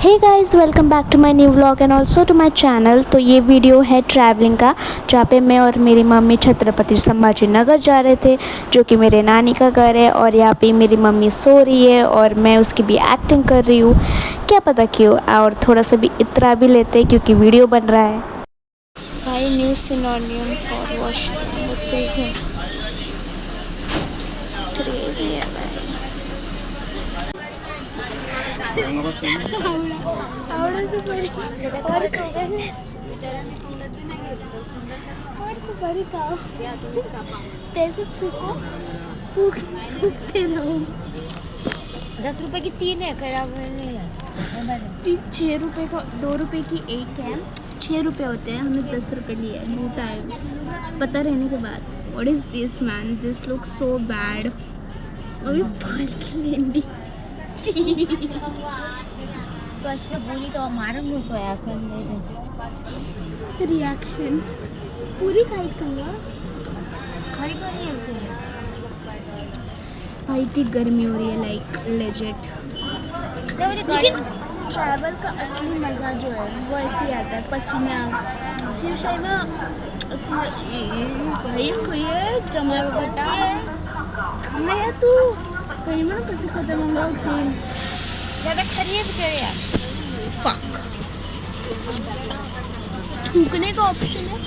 Hey guys, welcome back to my new vlog and also to my channel. तो ये video है travelling का, जहाँ पे मैं और मेरी मम्मी छत्रपति संभाजी नगर जा रहे थे, जो कि मेरे नानी का घर है। और यहाँ पे मेरी मम्मी सो रही है और मैं उसकी भी एक्टिंग कर रही हूँ, क्या पता क्यों। और थोड़ा सा भी इतरा भी लेते हैं क्योंकि वीडियो बन रहा है। भाई न्यू सिनोनियम फॉर वॉशरूम पैसे फूको फूकते रहो। 10 रुपए की 3 है, खराब नहीं है। 6 रुपये का 2 रुपये की एक है, 6 रुपये होते हैं। हमने 10 रुपये लिए, नोट आए पता रहने के बाद। What is this man, this look so bad. अभी बाल की लेंडी तो अच्छे बोली तो हमारा मुंह तो यार कर ले रिएक्शन पूरी खाई संगा। खड़ी करी है भाई इतनी गर्मी हो रही है, लाइक लेजिट। लेकिन ट्रैवल का असली मज़ा जो है वो ऐसे ही आता है, पसीना शिवशाही में भाई कोई है जमा बटा मैं तू कहीं में कैसे खत्म होगा तेल ज़्यादा खरीद करे यार। फक थूकने का ऑप्शन है।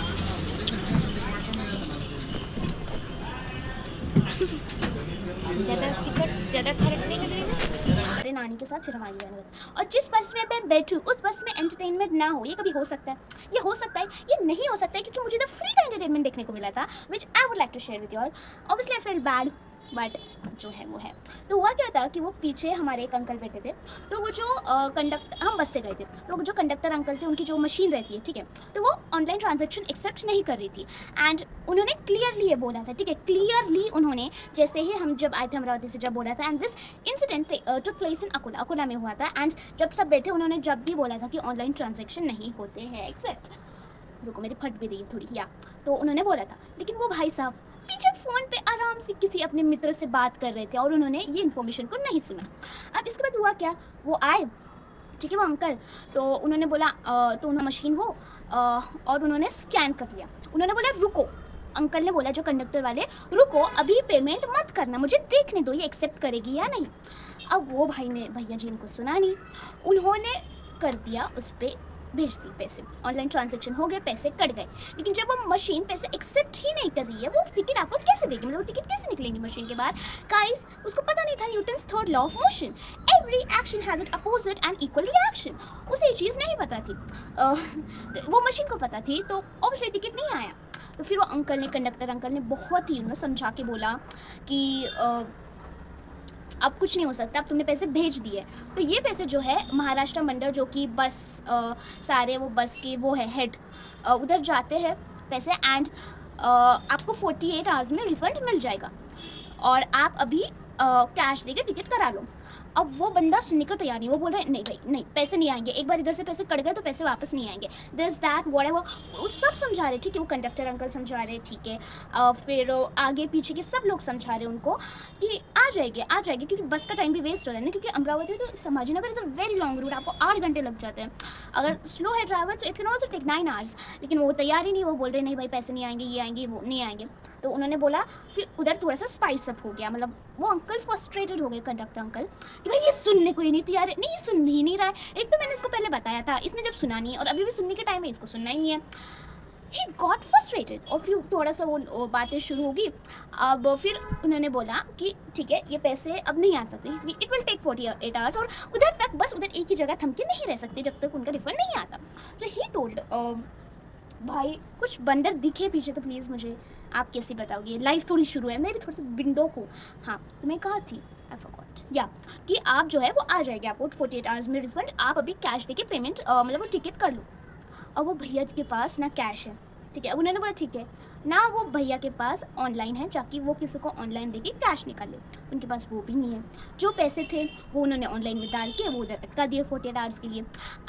ज़्यादा खर्च नहीं करेगा। हमारे नानी के साथ फिर हमारी जाने और जिस बस में मैं बैठूँ उस बस में एंटरटेनमेंट ना हो, ये कभी हो सकता है, ये हो सकता है, ये नहीं हो सकता है, क्योंकि मुझे तो फ्री का एंटरटेनमेंट देखने को मिला था, which I would like to share with you all. Obviously I feel bad, but जो है वो है। तो हुआ क्या था कि वो पीछे हमारे एक अंकल बैठे थे। तो वो जो कंडक्टर, हम बस से गए थे, तो वो जो कंडक्टर अंकल थे उनकी जो मशीन रहती है, ठीक है, तो वो ऑनलाइन ट्रांजैक्शन एक्सेप्ट नहीं कर रही थी। एंड उन्होंने क्लियरली ये बोला था, ठीक है, क्लियरली उन्होंने जैसे ही हम जब आए थे अमरावती से, जब बोला था। And this incident took place in Akola में हुआ था। एंड जब सब बैठे उन्होंने जब भी बोला था कि ऑनलाइन ट्रांजेक्शन नहीं होते हैं एक्सेप्ट, रुको मेरी फट भी रही है थोड़ी, या तो उन्होंने बोला था। लेकिन वो भाई साहब पीछे फ़ोन पे आराम से किसी अपने मित्र से बात कर रहे थे और उन्होंने ये इन्फॉर्मेशन को नहीं सुना। अब इसके बाद हुआ क्या, वो आए, ठीक है, वो अंकल, तो उन्होंने बोला तो उन्होंने मशीन वो और उन्होंने स्कैन कर लिया। उन्होंने बोला रुको, अंकल ने बोला जो कंडक्टर वाले, रुको अभी पेमेंट मत करना, मुझे देखने दो ये एक्सेप्ट करेगी या नहीं। अब वो भाई ने, भैया जी इनको सुना नहीं, उन्होंने कर दिया उस पर, भेज दी पैसे, ऑनलाइन ट्रांजैक्शन हो गए, पैसे कट गए। लेकिन जब वो मशीन पैसे एक्सेप्ट ही नहीं कर रही है, वो टिकट आपको कैसे देगी, मतलब वो टिकट कैसे निकलेंगी मशीन के बाहर। गाइस उसको पता नहीं था Newton's third law of motion, every action has it opposite and equal reaction. उसे ये चीज़ नहीं पता थी, तो वो मशीन को पता थी, तो ऑब्वियसली टिकट नहीं आया। तो फिर वो अंकल ने, कंडक्टर अंकल ने बहुत ही समझा के बोला कि अब कुछ नहीं हो सकता, अब तुमने पैसे भेज दिए। तो ये पैसे जो है महाराष्ट्र मंडल, जो कि बस सारे वो बस के वो है हेड, उधर जाते हैं पैसे। एंड आपको 48 आवर्स में रिफंड मिल जाएगा और आप अभी कैश देके टिकट करा लो। अब वो बंदा सुनने को तैयार नहीं, वो बोल रहा है नहीं भाई नहीं, पैसे नहीं आएंगे, एक बार इधर से पैसे कट गए तो पैसे वापस नहीं आएंगे, दिस दैट व्हाटएवर, वो सब समझा रहे, ठीक है, वो कंडक्टर अंकल समझा रहे, ठीक है, फिर आगे पीछे के सब लोग समझा रहे उनको कि आ जाएगी, क्योंकि बस का टाइम भी वेस्ट हो रहा है ना, क्योंकि अमरावती तो Sambhaji Nagar is a very long route, आपको 8 घंटे लग जाते हैं। अगर स्लो है ट्रैवल तो it can also take 9 hours. लेकिन वो तैयार ही नहीं, वो बोल रहे नहीं भाई पैसे नहीं आएंगे, ये आएंगे वो नहीं आएंगे। तो उन्होंने बोला, फिर उधर थोड़ा सा स्पाइस अप हो गया, मतलब वो अंकल फ्रस्ट्रेटेड हो गए, कंडक्टर अंकल, कि भाई ये सुनने को ही नहीं तैयार है, नहीं सुन ही नहीं रहा है। एक तो मैंने इसको पहले बताया था, इसने जब सुना नहीं, और अभी भी सुनने के टाइम है, इसको सुनना ही नहीं है। ही गॉट फ्रस्ट्रेटेड और फिर थोड़ा सा वो बातें शुरू होगी। अब फिर उन्होंने बोला कि ठीक है ये पैसे अब नहीं आ सकते, इट विल टेक 48 आवर्स, और उधर तक बस उधर एक ही जगह थम के नहीं रह सकते जब तक उनका रिफंड नहीं आता। तो ही टोल्ड भाई कुछ बंदर दिखे पीछे तो प्लीज़ मुझे आप कैसे बताओगे, लाइव थोड़ी शुरू है, मैं भी थोड़ा सा विंडो को, हाँ तो मैं कहा थी आई फॉरगॉट, या कि आप जो है वो आ जाएगी आपको 48 आवर्स में रिफंड, आप अभी कैश देके पेमेंट मतलब वो टिकट कर लो। और वो भैया के पास ना कैश है, ठीक है, उन्होंने बोला ठीक है ना, वो भैया के पास ऑनलाइन है, ताकि वो किसी को ऑनलाइन देके कैश निकाले, उनके पास वो भी नहीं है। जो पैसे थे वो उन्होंने ऑनलाइन में डाल के वो उधर अटका दिए 48 आवर्स के लिए।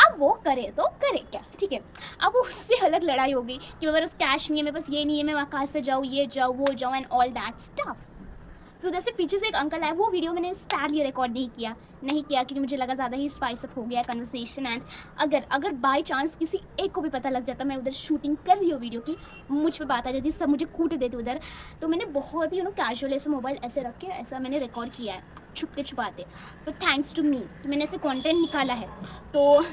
अब वो करे तो करे क्या, ठीक है, अब वो उससे अलग लड़ाई हो गई कि मेरे पास कैश नहीं है, मेरे पास ये नहीं है, मैं वहाँ कहाँ से जाऊँ, ये जाऊँ वो जाऊँ एंड ऑल दैट स्टफ। फिर उधर से पीछे से एक अंकल आए, वो वीडियो मैंने सैडली रिकॉर्ड नहीं किया क्योंकि मुझे लगा ज़्यादा ही स्पाइस अप हो गया कन्वर्सेशन। एंड अगर बाय चांस किसी एक को भी पता लग जाता मैं उधर शूटिंग कर रही हूँ वीडियो की, मुझ पे बात आ जाती, सब मुझे कूट देते उधर। तो मैंने बहुत ही कैजुअल ऐसे मोबाइल ऐसे रख के ऐसा मैंने रिकॉर्ड किया है छुपते छुपाते। तो थैंक्स टू मी तो मैंने ऐसे कंटेंट निकाला है। तो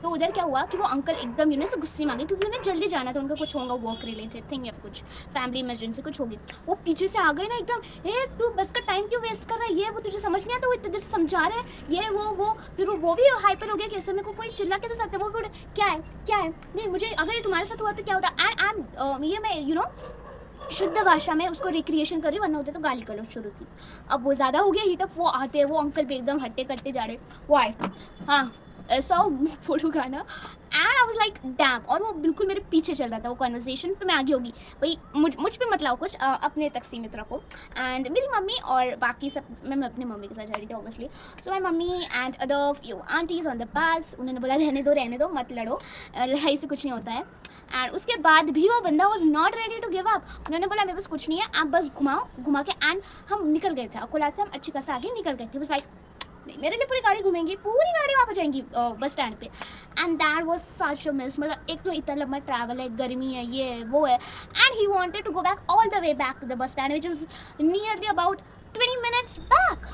उधर क्या हुआ कि वो अंकल एकदम से गुस्से में आ गए क्योंकि उन्हें जल्दी जाना था, उनका कुछ होगा वर्क रिलेटेड थिंग या कुछ फैमिली इमरजेंसी कुछ होगी। वो पीछे से आ गए ना एकदम, हे तू बस का टाइम क्यों वेस्ट कर रहा है, ये वो तुझे समझ नहीं आता, वो इतने देर से समझा रहे हैं ये वो। फिर वो भी हाइपर हो गया, कैसे मेरे को कोई चिल्ला कैसे सकता है, वो क्या है नहीं मुझे अगर ये तुम्हारे साथ हुआ तो क्या होता। एंड ये मैं शुद्ध भाषा में उसको रिक्रिएशन कर रही हूँ, वरना होते तो गाली गलौज शुरू थी। अब वो ज़्यादा हो गया हीटअप, वो आते हैं, वो अंकल भी एकदम हट्टे करते जा रहे, वो आए, हाँ ऐसा फोटो गाना and I was like damn. और वो बिल्कुल मेरे पीछे चल रहा था वो कन्वर्सेशन, तो मैं आगे होगी भाई मुझ पे मत लाओ कुछ, अपने तक सीमित रखो। एंड मेरी मम्मी और बाकी सब, मैं अपनी मम्मी के साथ जा रही थी obviously. So my mummy and other few aunties on the bus, उन्होंने बोला रहने दो मत लड़ो, लड़ाई से कुछ नहीं होता है। एंड उसके बाद भी वो बंदा was not ready to give up. उन्होंने बोला मेरे पास कुछ नहीं है, आप बस घुमा के। एंड हम निकल गए थे अकोला से, हम अच्छी खासा आगे निकल गए थे। बस लाइक नहीं, मेरे लिए पूरी गाड़ी घूमेंगी, पूरी गाड़ी वापस जाएंगी बस स्टैंड पे। And that was such a miss, मतलब एक तो इतना लंबा ट्रैवल है, गर्मी है, ये वो है। And he wanted to go back all the way back to the bus stand, which was nearly about 20 minutes back.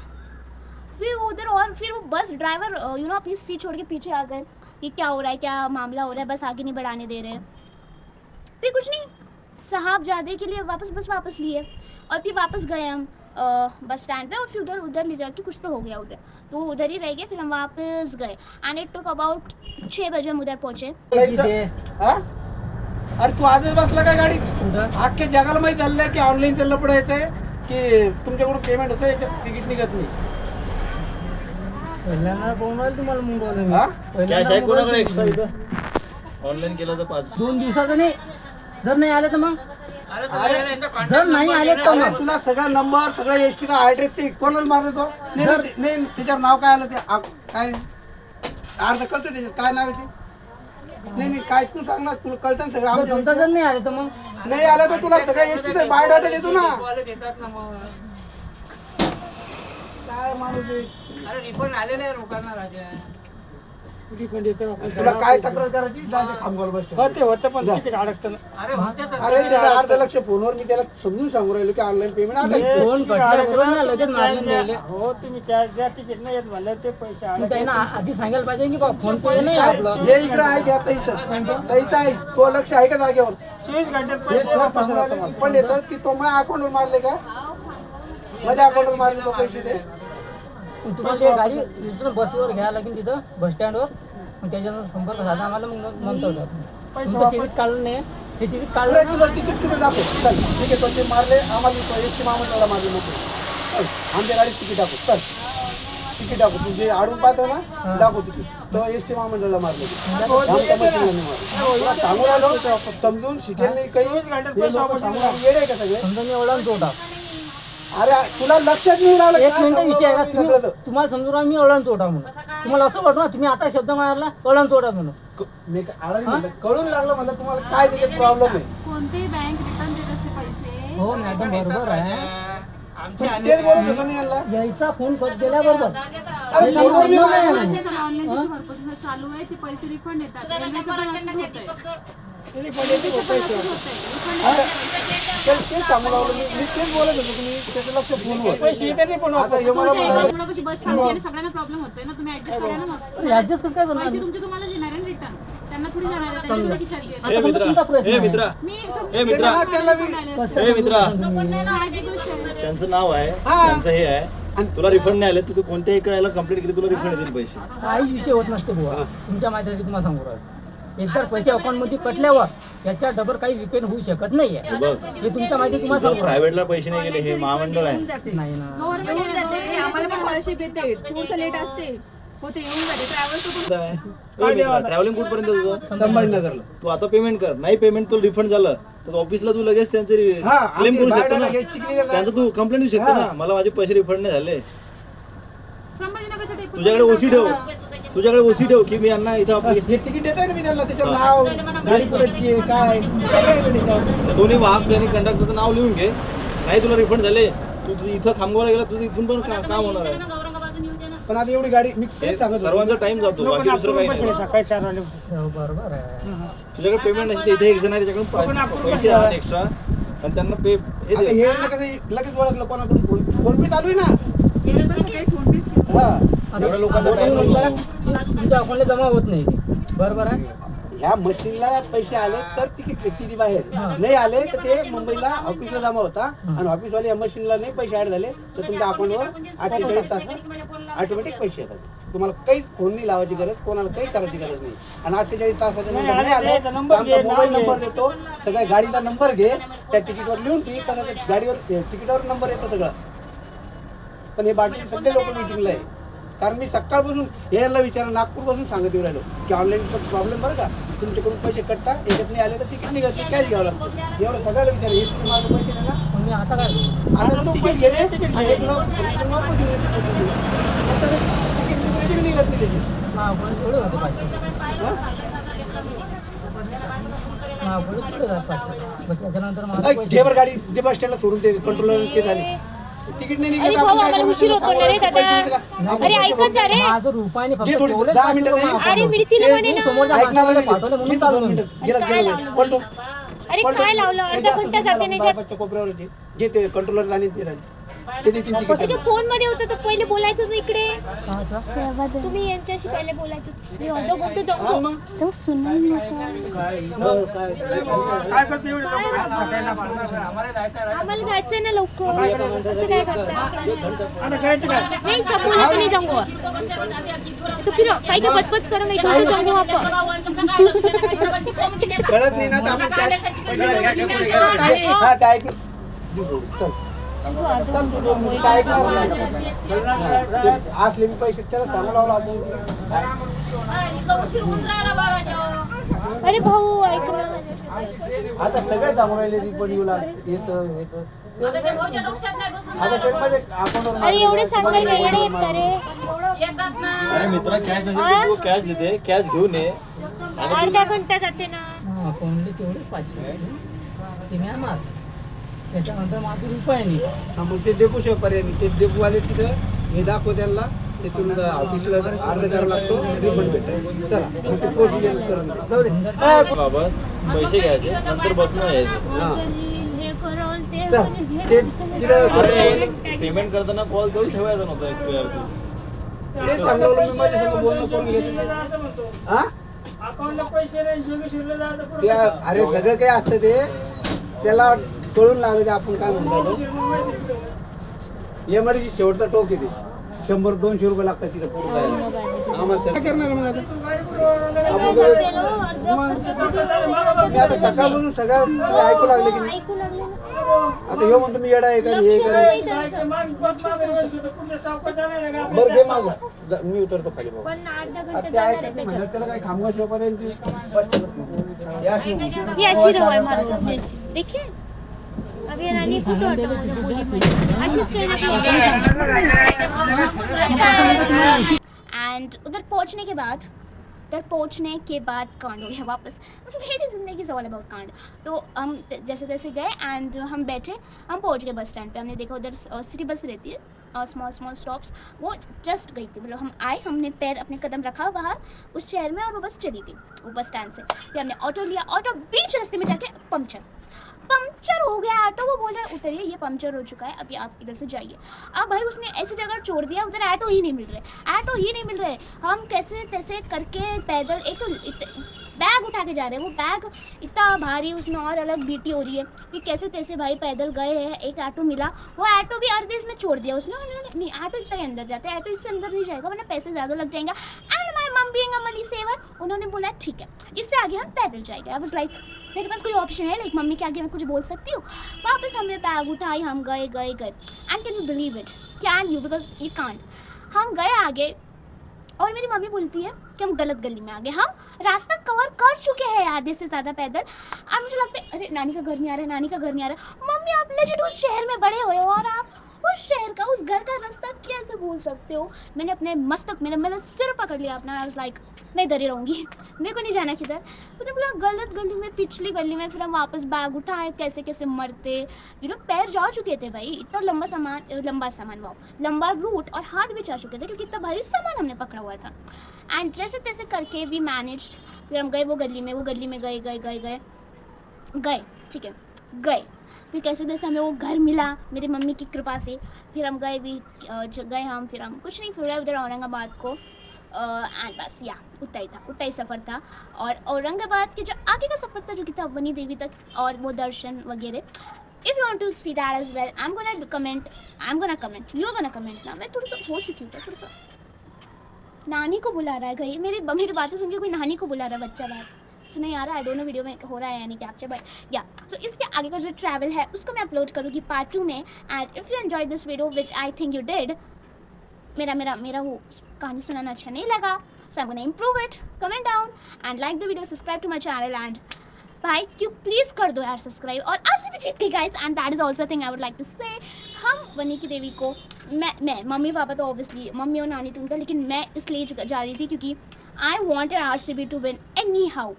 फिर उधर और फिर वो बस ड्राइवर अपनी सीट छोड़ के पीछे आ गए, ये क्या हो रहा है, क्या मामला हो रहा है, बस आगे नहीं बढ़ाने दे रहे। फिर कुछ नहीं, साहबजादे के लिए बस वापस लिए और फिर वापस गए हम बस स्टैंड पे। और फिर उधर ले जाके कुछ तो हो गया उधर, तो उधर ही रह गए। फिर हम वापस गए एंड इट टुक अबाउट 6 बजे हम उधर पहुंचे। हा? अरे तू आजच बसला काय गाडी अख्ख्या जगाला माहित झालं की ऑनलाईन चाललं पुढे येते की तुमच्याकडून पेमेंट होतं याच्यात तिकीट निघत नाही। पहिल्यांदा बोलवायला तुम्हाला मुंबईला हा? कॅश आहे कोणाकडे एक्स्ट्रा इथं ऑनलाईन केलं तर 5 2 दिवसाचं नाही, जर नाही आले तर मग जर नाही आले तर अरे मग तुला सगळा नंबर सगळा एसटी चा ऍड्रेस ते कोणाला मारले तो नाही त्याच्यावर नाव काय आलं ते काय अर्ध कळतं त्याच्यात काय नाव आहे ते नाही काय तू सांग ना, तुला कळतं ना सगळं जर आमच्या समजा जर नाही आले तर मग नाही आलं तर तुला सगळ्या एसटी चा बायोडाटा देतो ना। देतात ना मग. काय माणूस आहे? अरे रिफंड आले नाही लोकांना राजा. तुला काय तक्रार करायची जायचं खामगाव बस स्टँड. ते होतं पण तिकीट अडकतं. अरे त्याला अर्ध लक्ष फोनवर मी त्याला समजून सांगू राहिलो की ऑनलाईन पेमेंट अडकतं. फोन कटल्याबरोबर ना लगेच मारून दिले. हो तुम्ही कॅश द्या, तिकीट नाही येत म्हणलं ते पैसे अडकले. ना आधी सांगायला पाहिजे की बा फोन पे नाही आपलं. हे इकडे आहे की आता इथं ताईचं आहे, तो लक्ष आहे का जागेवर? 24 घंटे हे पैसे तुला सांगायला पण येतात की तो माझ्या अकाउंटवर मारले का, माझ्या अकाउंटवर मारले तो पैसे ते. तुम्हाला ते गाडी इथून बसवर घ्यायला लागेल तिथं बस स्टँडवर, मग त्याच्यावर संपर्क साधा आम्हाला, मग नंतर तुमचं तिकीट काढलं नाही, हे तिकीट अरे काढलं तुझं तिकीट कुठे दाखव, चल ठीक आहे, पैसे मारले आम्हाला एसटी महामंडळाला मारले लोक, चल आमच्या गाडीत तिकीट दाखव, चल तिकीट दाखव, तुझे आडून पाहतो ना दाखव तिकीट, तो एसटी महामंडळाला मारले सांगू राहिलो समजून शिकेल नाही काही वेळ आहे का सगळे समजा मी एवढा चोटा. अरे तुला लक्षात नाही राहिलं एक काय मिनिट विषय आहे का, सांगू राहिलो तुम्हाला समजून राहा मी एवढा चोटा म्हणून, तुम्हाला असं वाटतं ना तुम्ही आता शब्द मारला एवढा चोटा म्हणून. मी आळावी म्हणलं, कळून लागलं म्हणलं तुम्हाला काय त्याच्यात प्रॉब्लेम आहे. कोणतेही बँक रिटर्न देत असते पैसे. हो मॅडम बरोबर आहे, तेच बोलत होतो ना यांना. यायचा फोन कट केल्याबरोबर अरे फोनवर मी मारला. ऑनलाईन भरपूर चालू आहे ते पैसे रिफंड येतात. रेल्वेचं पण असंच होतंय. तेच सांगू लागलो मी तेच बोलत होतो तुम्ही त्याचं लक्ष फोनवर. आता हे मला म्हणाले, त्यामुळे कशी बस थांबते आणि सगळ्यांना प्रॉब्लेम होतोय ना, तुम्ही ऍडजस्ट करा ना मग. ऍडजस्ट कसं काय करणार. पैसे तुमचे तुम्हाला देणार आहे रिटर्न, त्यांना थोडी जाणार आहे, त्यांच्याकडे खिशात गेले. ए मित्रा ए मित्रा मी ए मित्रा त्याला मी- ए मित्रा साहजिक गोष्ट आहे. त्यांचं नाव आहे, त्यांचं हे आहे, तुला रिफंड नाही आले तर तू कोणत्याही एका कंप्लेंट केली तुला रिफंड येतील पैसे. काहीच विषय होत नसते बुवा, तुमच्या माहिती तुम्हाला सांगू राहिलो. एकदा पैसे अकाउंट मध्ये कटल्यावर याच्या डबल काही रिपेड होऊ शकत नाहीये, हे बघ हे तुमच्या माहिती तुम्हाला जर सांगू राहिलो. प्रायव्हेटला पैसे नाही गेले, हे महामंडळ आहे. नाही ना गव्हर्नमेंट आहे, आम्हाला पण स्कॉलरशिप येते, थोडंसं लेट असते होते, येऊन जाते ट्रॅव्हल. ए मित्रा ट्रॅव्हलिंग कुठपर्यंत तुझं? संभाजीनगरला. तू आता पेमेंट कर, नाही पेमेंट तुला रिफंड झालं तर ऑफिसला तू लगेच त्यांचे हा, क्लेम करू आमची शकतो ना, बायोडाटा घ्यायची की नाही? त्यांचं तू कंप्लेंट देऊ शकतो ना, मला माझे पैसे रिफंड नाही झाले. संभाजीनगरच्या डेपोत तुझ्याकडे ओसी ठेव, तुझ्याकडे ओसी ठेव की मी यांना इथं application- हे तिकीट देताय ना मी त्यांना, त्याच्यावर नाव गाडी कुठची आहे, काय सगळं येतं त्याच्यावर. दोन्ही वाहक आणि कंडक्टरचं नाव लिहून घे, नाही तुला रिफंड झाले तू इथं खामगावला गेला तुझं इथून पण काम होणार आहे. पण आता एवढी गाडी मी हे तेच सांगत होतो. सर्वांचा टाइम जातो बाकी दुसरं काही नाही. हो, बरोबर आहे. तुझ्याकडे पेमेंट नसते इथे एक जण आहे त्याच्याकडून पैसे आहात एक्स्ट्रा आणि त्यांना पे हे आता दे. हे ना कसं लगेच ओळखलं कोणाकडून फोन पे चालू आहे ना. हा एवढ्या लोकांना आता time तुम्हाला नको. तुमच्या अकाउंटला जमा होत नाही ते. बरोबर आहे. ह्या मशीनला पैसे आले तर तिकीट निघते ती बाहेर, नाही आले तर ते मुंबईला ऑफिसला जमा होता आणि ऑफिसवाले या मशीनला नाही पैसे ऍड झाले तर तुमच्या अकाउंटवर 48 तास ऑटोमॅटिक पैसे येतात. तुम्हाला काहीच फोन नाही लावायची गरज, कोणाला काही करायची गरज नाही. आणि 48 तासाच्या नंतर नाही आलं तर आमचा मोबाईल नंबर देतो, सगळ्या गाडीचा नंबर घे, त्या तिकीटवर लिहून ठेवी, कारण गाडीवर तिकीटावर नंबर येतो सगळं. पण हे बाकीचे सगळे लोक मिटिंगला आहे. कारण मी सकाळपासून यायला विचारा नागपूरपासून सांगत येऊ राहिलो की ऑनलाईनचा प्रॉब्लेम बरं का, तुमच्याकडून पैसे कट्टा याच्यात नाही आले तर तिकीट निघत नाही, कॅश घ्यावं लागतं. एवढं सगळ्याला विचार हे तुम्ही माझं पैसे नाही ना, पण मी आता काय करू? आता तू तिकीट गेले आणि एक लोक वापस येऊ. आता तिकीट निघत नाही त्याची. हा, पण थोडे होते 500. हा, पण थोडे होते 500. बस त्याच्यानंतर माझा पैसे- घे बरं गाडी, दे बस स्टँडला सोडून ते कंट्रोलर ते झाले. तिकीट नाही निघत अरे आपण भाऊ, काय आम्हाला करायचं? उशीर होतो ना रे पैसे मिळते का? दादा. अरे ऐकत जा रे. माझं रुपयाने फक्त घे थोडी, तेवढेच 10 मिनिटं 500 दे. रुपये अरे account मिळतील वर. म्हणे ते ना. समोरच्या ऐक ना माणसाला बरं, पाठवलं म्हणून घे चालू दोन मी. मिनिटं. गेला, गेला, पलटो. अरे पलटो. काय लावलं, हे अर्धा जास्त घंटा जाते झालं, त्याच्यात. बायपासच्या कोपऱ्यावरचे. घे ते कंट्रोलर आणि ते राहिले. ते देतील तिकीट. कसं फोन मध्ये होतं तर पहिले बोलायचं होतं इकडे. काहचं? तुम्ही यांच्याशी पहिले बोलायचं होतं. मी होतो कोणतं हा, जाऊ मग. तो सुनाई नका. काय आम्हाला जायचंय ना लवकर. कसं काय करता नहीं सब बोला तो नहीं जाऊंगा तो फिर काही का बचबच करो मैं इधर जाऊंगा वहाँ कळत नाही ना तर आपण कॅश पैसे हा ते ऐक चल चल तू दोन मिनिटं ऐकणार नाही. ते असले मी पैसे त्याला सांगू लावला आपण. अरे भाऊ ऐक ना. आता सगळे सांगून राहिले रिफंड येऊ लागले येतं येतं. आता ते माझे अकाउंटवर अरे एवढे सांगायला येडे आहेत का रे. अरे मित्रा कॅश नसेल तू कॅश देते, कॅश घेऊन ये आणि अर्धा घंटा जाते ना. हा, अकाउंटला तेवढेच 500. ते मी आणणार. त्याच्यानंतर माझं रुपये नाही. हा, मग ते डेपो शिवाय पर्याय नाही. ते डेपोवाले तिथं हे दाखव त्यांना ते तुम्हाला ऑफिसला अर्ज करावा लागतो, रिफंड भेटतो. चला मग ते प्रोसिजर करून जाऊ दे. बाबत पैसे घ्यायचे नंतर बसणं यायचं. हा हे करो ते चल ते तिथं अरे पेमेंट करताना कॉल जवळ ठेवायचा नव्हता एक यार तू. ते सांगलो मी माझ्या संग बोलणं करून घेतो. हा ते अरे सगळं काही असतं ते त्याला कळून लागलं ते आपण काय म्हणतो एमआरची शेवटचा टोक येते 100-200 रुपये लागतात तिथं पूर्ण जायला. आम्हाला काय करणार मग आता आपण मी आता सकाळपासून सगळं ऐकू लागले की नाही. ऐकू लागले ना. आता हे म्हणतो मी येडा आहे का हे कर बरं घे मागू मी उतरतो खाली बाबा. पण अर्धा आता घंटा ते जाणार ऐकत आहे नाही त्याच्यात. म्हणत त्याला काही खामगाव शिवापर्यंत या शिव. ये अशी रवाय मारून जैसी देखिए अभी रानी फोटो हटाओ बोली में अशीच कहना एंड उधर पहुंचने के बाद कांड हो गया वापस. मेरी ज़िंदगी इज़ ऑल अबाउट कांड. तो हम जैसे तैसे गए एंड हम बैठे, हम पहुंच गए बस स्टैंड पे. हमने देखा उधर सिटी बस रहती है स्मॉल स्टॉप्स, वो जस्ट गई थी. मतलब हम आए, हमने पैर अपने कदम रखा बाहर उस शहर में और वो बस चली गई वो बस स्टैंड से. फिर हमने ऑटो लिया, ऑटो बीच रास्ते में जाके पंक्चर हो गया ऑटो. वो बोल रहा है उतरिए ये पंक्चर हो चुका है, अभी आप इधर से जाइए. अब भाई उसने ऐसी जगह छोड़ दिया, उधर ऑटो ही नहीं मिल रहे. हम कैसे तैसे करके पैदल, एक तो बैग उठा के जा रहे हैं, वो बैग इतना भारी, उसमें और अलग बीटी हो रही है कि कैसे तैसे भाई पैदल गए हैं. एक ऑटो मिला, वो ऑटो भी अर्धे इसमें छोड़ दिया उसने. उन्होंने नहीं ऑटो इतना ही अंदर जाते हैं, ऑटो इससे अंदर नहीं जाएगा वरना पैसे ज़्यादा लग जाएंगे. एंड माई मम बीइंग अ मनी सेवर, उन्होंने बोला ठीक है इससे आगे हम पैदल जाएंगे. आई वाज लाइक मेरे पास कोई ऑप्शन है लाइक मम्मी के आगे मैं कुछ बोल सकती हूँ. वापस हमने बैग उठाई, हम गए. And can you believe it, can you, because you can't. हम गए आगे और मेरी मम्मी बोलती है कि हम गलत गली में आ गए. हम रास्ता कवर कर चुके हैं आधे से ज़्यादा पैदल. अब मुझे लगता है अरे नानी का घर नहीं आ रहा है. मम्मी आप लेजिट उस शहर में बड़े हुए हो और आप उस शहर का, उस घर का रास्ता कैसे भूल सकते हो? मैंने अपने मस्तक, मैंने सिर पकड़ लिया अपना। आई वाज लाइक मैं इधर ही रहूँगी, मेरे को नहीं जाना किधर। मैंने बोला गलत गली में, पिछली गली में। फिर हम वापस बैग उठाए, कैसे कैसे मरते, पैर जा चुके थे भाई, इतना लंबा रूट, और हाथ भी जा चुके थे क्योंकि इतना भारी सामान हमने पकड़ा हुआ था। एंड जैसे तैसे करके वी मैनेज्ड। फिर हम गए वो गली में गए, ठीक है, गए। फिर कैसे तैसे हमें वो घर मिला मेरी मम्मी की कृपा से। फिर हम गए फिर हम कुछ नहीं, फिर उधर औरंगाबाद को, एंड बस या उतना ही सफ़र था। और औरंगाबाद के जो आगे का सफ़र था, जो कि था बनी देवी तक, और वो दर्शन वगैरह। If you want to see that as well, I am gonna comment, you gonna comment ना। मैं थोड़ा सा हो चुकी हूँ, थोड़ा सा नानी को बुला रहा है कहीं, मेरी बातें सुन के कोई नानी को बुला रहा है बच्चा। बात सुने यार, आई डोंट नो वीडियो में हो रहा है यानी कैप्चर, बट या सो इसके आगे का जो ट्रैवल है उसको मैं अपलोड करूँगी पार्ट 2 में। And if you enjoy this video which I think you did, मेरा वो कहानी सुनाना अच्छा नहीं लगा, so I am gonna improve it. Comment down and like the video, subscribe to my channel, and भाई क्यों प्लीज़ कर दो यार सब्सक्राइब। और RCB जीत गई guys, and that is also thing I would like to say. हम बनी की देवी को, मैं मम्मी पापा तो ऑब्वियसली, मम्मी और नानी तो उनका, लेकिन मैं इसलिए जा रही थी क्योंकि I wanted RCB to win anyhow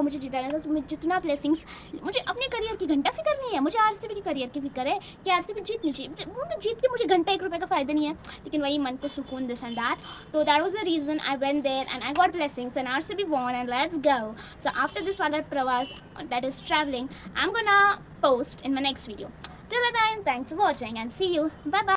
मुझे जिताना था। तो मुझे जितना ब्लेसिंग्स, मुझे अपने करियर की घंटा फिक्र नहीं है, मुझे RCB की करियर की फिक्र है कि RCB जीतनी चाहिए। वो जीत के मुझे घंटा 1 रुपये का फ़ायदा नहीं है, लेकिन वही मन को सुकून, दिस एंड दैट। तो that was the reason I went there and I got blessings and RCB won, and let's go. So after this वाला प्रवास, that is traveling, I'm gonna post in my next video. Till the time, thanks for watching and see you. Bye bye.